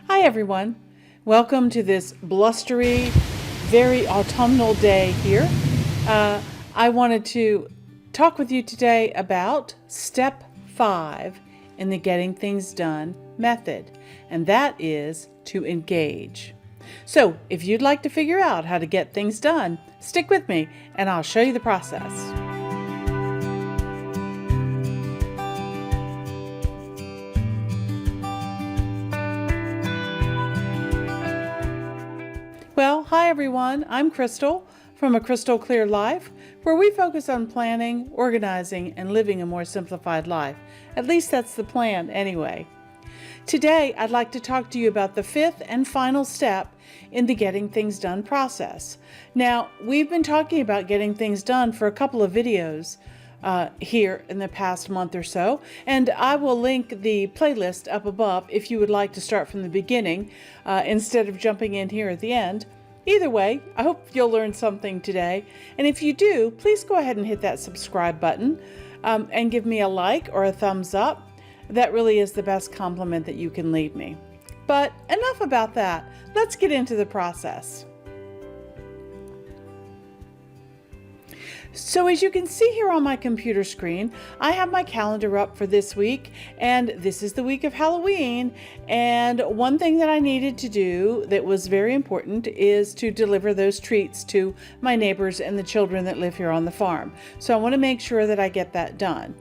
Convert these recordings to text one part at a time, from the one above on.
Hi everyone. Welcome to this blustery, very autumnal day here. I wanted to talk with you today about step 5 in the getting things done method, and that is to engage. So if you'd like to figure out how to get things done, stick with me and I'll show you the process. Well, hi everyone. I'm Crystal from A Crystal Clear Life, where we focus on planning, organizing, and living a more simplified life. At least that's the plan anyway. Today, I'd like to talk to you about the 5th and final step in the getting things done process. Now, we've been talking about getting things done for a couple of videos here in the past month or so, and I will link the playlist up above if you would like to start from the beginning instead of jumping in here at the end. Either way, I hope you'll learn something today, and if you do, please go ahead and hit that subscribe button and give me a like or a thumbs up. That really is the best compliment that you can leave me. But enough about that. Let's get into the process. So as you can see here on my computer screen, I have my calendar up for this week, and this is the week of Halloween. And one thing that I needed to do that was very important is to deliver those treats to my neighbors and the children that live here on the farm. So I want to make sure that I get that done.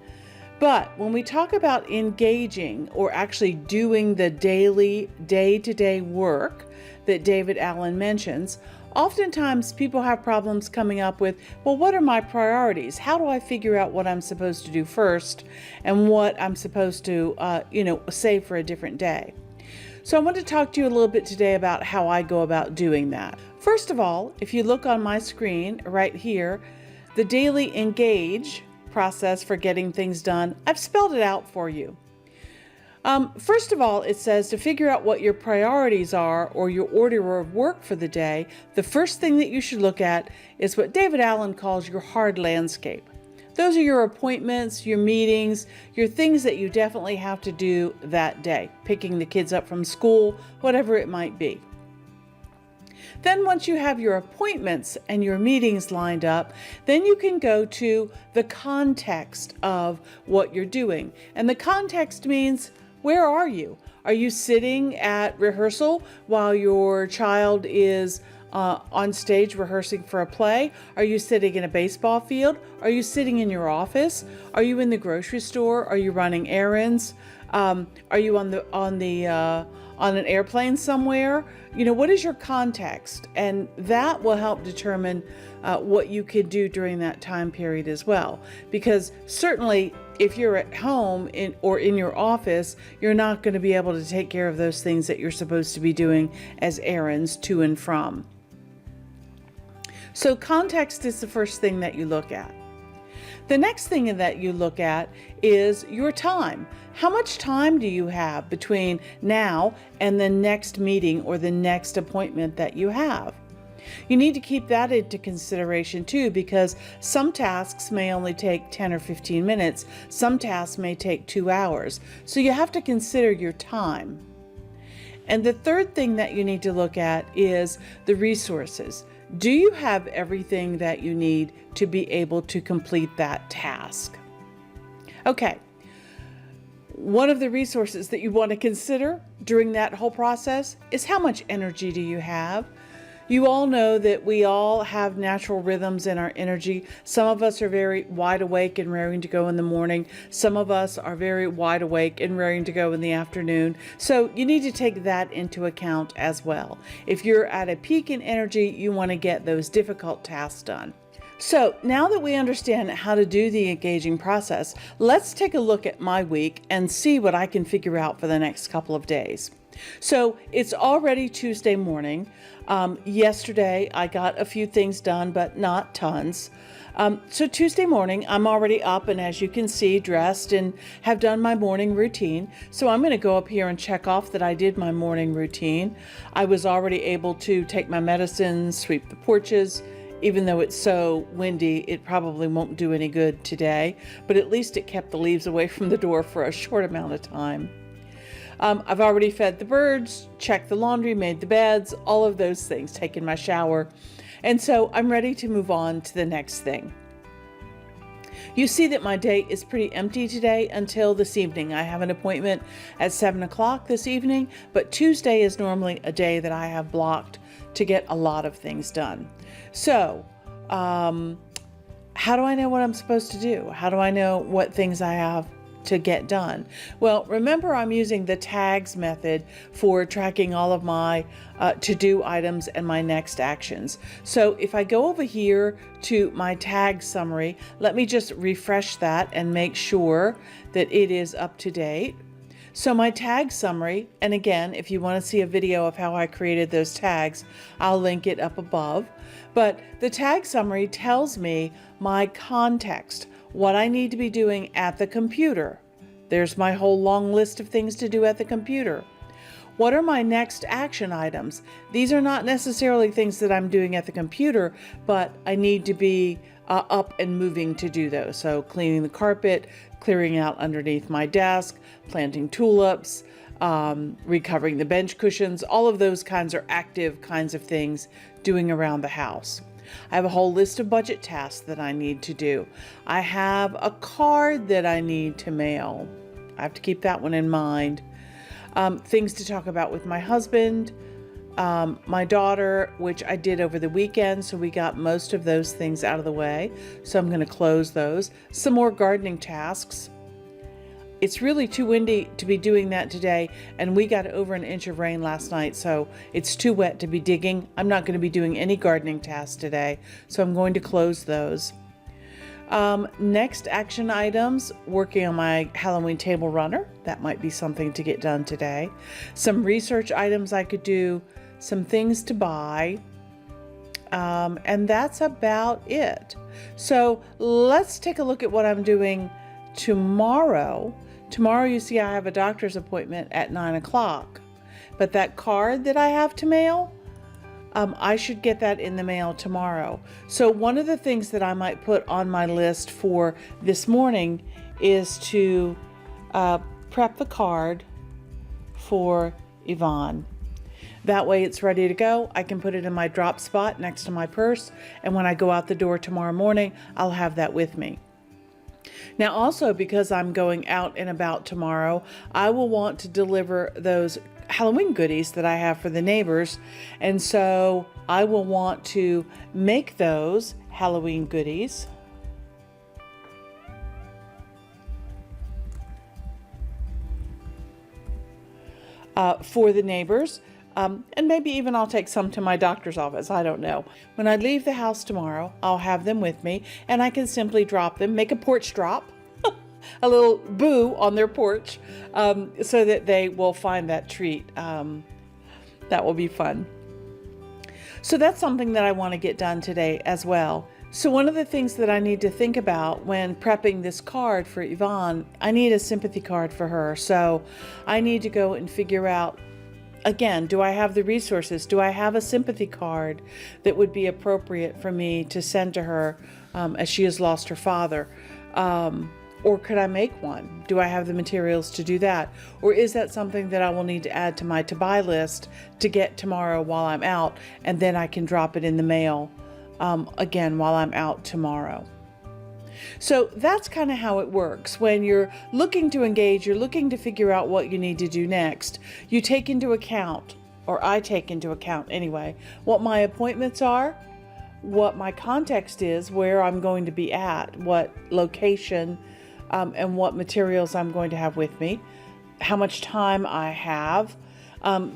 But when we talk about engaging or actually doing the daily, day-to-day work that David Allen mentions, oftentimes people have problems coming up with, well, what are my priorities? How do I figure out what I'm supposed to do first and what I'm supposed to, save for a different day? So I want to talk to you a little bit today about how I go about doing that. First of all, if you look on my screen right here, the daily engage process for getting things done, I've spelled it out for you. First of all, it says to figure out what your priorities are or your order of work for the day, the first thing that you should look at is what David Allen calls your hard landscape. Those are your appointments, your meetings, your things that you definitely have to do that day, picking the kids up from school, whatever it might be. Then once you have your appointments and your meetings lined up, then you can go to the context of what you're doing. And the context means, where are you? Are you sitting at rehearsal while your child is on stage rehearsing for a play? Are you sitting in a baseball field? Are you sitting in your office? Are you in the grocery store? Are you running errands? Are you on an airplane somewhere? What is your context? And that will help determine what you can do during that time period as well. Because certainly if you're at home or in your office, you're not going to be able to take care of those things that you're supposed to be doing as errands to and from. So context is the first thing that you look at. The next thing that you look at is your time. How much time do you have between now and the next meeting or the next appointment that you have? You need to keep that into consideration too, because some tasks may only take 10 or 15 minutes. Some tasks may take 2 hours. So you have to consider your time. And the third thing that you need to look at is the resources. Do you have everything that you need to be able to complete that task? Okay. One of the resources that you want to consider during that whole process is how much energy do you have? You all know that we all have natural rhythms in our energy. Some of us are very wide awake and raring to go in the morning. Some of us are very wide awake and raring to go in the afternoon. So you need to take that into account as well. If you're at a peak in energy, you want to get those difficult tasks done. So now that we understand how to do the engaging process, let's take a look at my week and see what I can figure out for the next couple of days. So it's already Tuesday morning. Yesterday I got a few things done, but not tons. So Tuesday morning I'm already up and, as you can see, dressed and have done my morning routine. So I'm going to go up here and check off that I did my morning routine. I was already able to take my medicine, sweep the porches. Even though it's so windy, it probably won't do any good today, but at least it kept the leaves away from the door for a short amount of time. I've already fed the birds, checked the laundry, made the beds, all of those things, taken my shower. And so I'm ready to move on to the next thing. You see that my day is pretty empty today until this evening. I have an appointment at 7 o'clock this evening, but Tuesday is normally a day that I have blocked to get a lot of things done. So, how do I know what I'm supposed to do? How do I know what things I have to get done? Well, remember I'm using the tags method for tracking all of my to-do items and my next actions. So if I go over here to my tag summary, let me just refresh that and make sure that it is up to date. So my tag summary, and again, if you want to see a video of how I created those tags, I'll link it up above. But the tag summary tells me my context, what I need to be doing at the computer. There's my whole long list of things to do at the computer. What are my next action items? These are not necessarily things that I'm doing at the computer, but I need to be up and moving to do those. So cleaning the carpet, clearing out underneath my desk, planting tulips, recovering the bench cushions, all of those kinds are active kinds of things doing around the house. I have a whole list of budget tasks that I need to do. I have a card that I need to mail. I have to keep that one in mind. Things to talk about with my husband, my daughter, which I did over the weekend, so we got most of those things out of the way. So I'm going to close those. Some more gardening tasks. It's really too windy to be doing that today, and we got over an inch of rain last night, so it's too wet to be digging. I'm not going to be doing any gardening tasks today, so I'm going to close those. Next action items, working on my Halloween table runner. That might be something to get done today. Some research items I could do, some things to buy, and that's about it. So let's take a look at what I'm doing tomorrow. Tomorrow, you see, I have a doctor's appointment at 9 o'clock, but that card that I have to mail, I should get that in the mail tomorrow. So one of the things that I might put on my list for this morning is to prep the card for Yvonne. That way it's ready to go. I can put it in my drop spot next to my purse, and when I go out the door tomorrow morning, I'll have that with me. Now also, because I'm going out and about tomorrow, I will want to deliver those Halloween goodies that I have for the neighbors, and so I will want to make those Halloween goodies. For the neighbors. And maybe even I'll take some to my doctor's office. I don't know. When I leave the house tomorrow, I'll have them with me, and I can simply drop them, make a porch drop, a little boo on their porch, so that they will find that treat. That will be fun. So that's something that I want to get done today as well. So one of the things that I need to think about when prepping this card for Yvonne, I need a sympathy card for her. So I need to go and figure out, again, do I have the resources? Do I have a sympathy card that would be appropriate for me to send to her as she has lost her father? Or could I make one? Do I have the materials to do that? Or is that something that I will need to add to my to-buy list to get tomorrow while I'm out, and then I can drop it in the mail again while I'm out tomorrow? So that's kind of how it works. When you're looking to engage, you're looking to figure out what you need to do next. You take into account, or I take into account anyway, what my appointments are, what my context is, where I'm going to be at, what location, and what materials I'm going to have with me, how much time I have,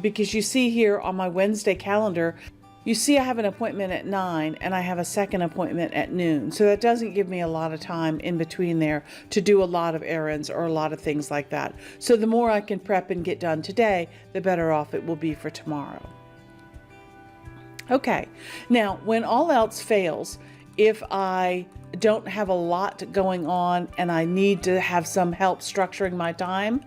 because you see here on my Wednesday calendar, you see I have an appointment at 9 and I have a second appointment at noon. So that doesn't give me a lot of time in between there to do a lot of errands or a lot of things like that. So the more I can prep and get done today, the better off it will be for tomorrow. Okay, now when all else fails, if I don't have a lot going on and I need to have some help structuring my time,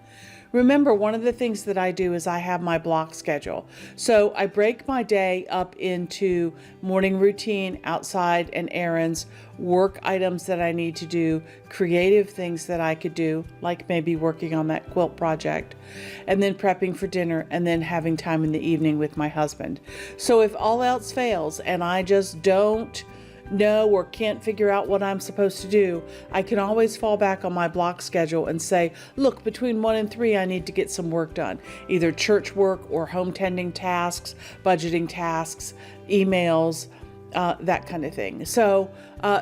Remember, one of the things that I do is I have my block schedule. So I break my day up into morning routine, outside and errands, work items that I need to do, creative things that I could do, like maybe working on that quilt project, and then prepping for dinner, and then having time in the evening with my husband. So if all else fails and I just don't know or can't figure out what I'm supposed to do, I can always fall back on my block schedule and say, look, between 1 and 3, I need to get some work done, either church work or home tending tasks, budgeting tasks, emails, that kind of thing. So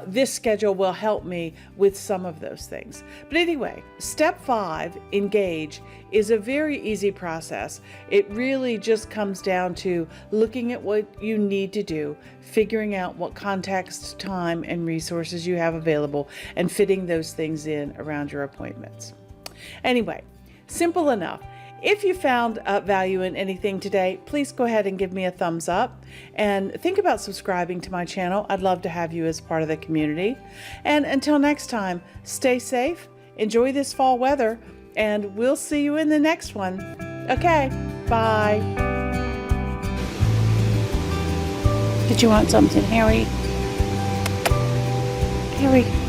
this schedule will help me with some of those things. But anyway, step 5, engage, is a very easy process. It really just comes down to looking at what you need to do, figuring out what context, time, and resources you have available, and fitting those things in around your appointments. Anyway, simple enough. If you found value in anything today, please go ahead and give me a thumbs up and think about subscribing to my channel. I'd love to have you as part of the community. And until next time, stay safe, enjoy this fall weather, and we'll see you in the next one. Okay, bye. Did you want something, Harry? Harry.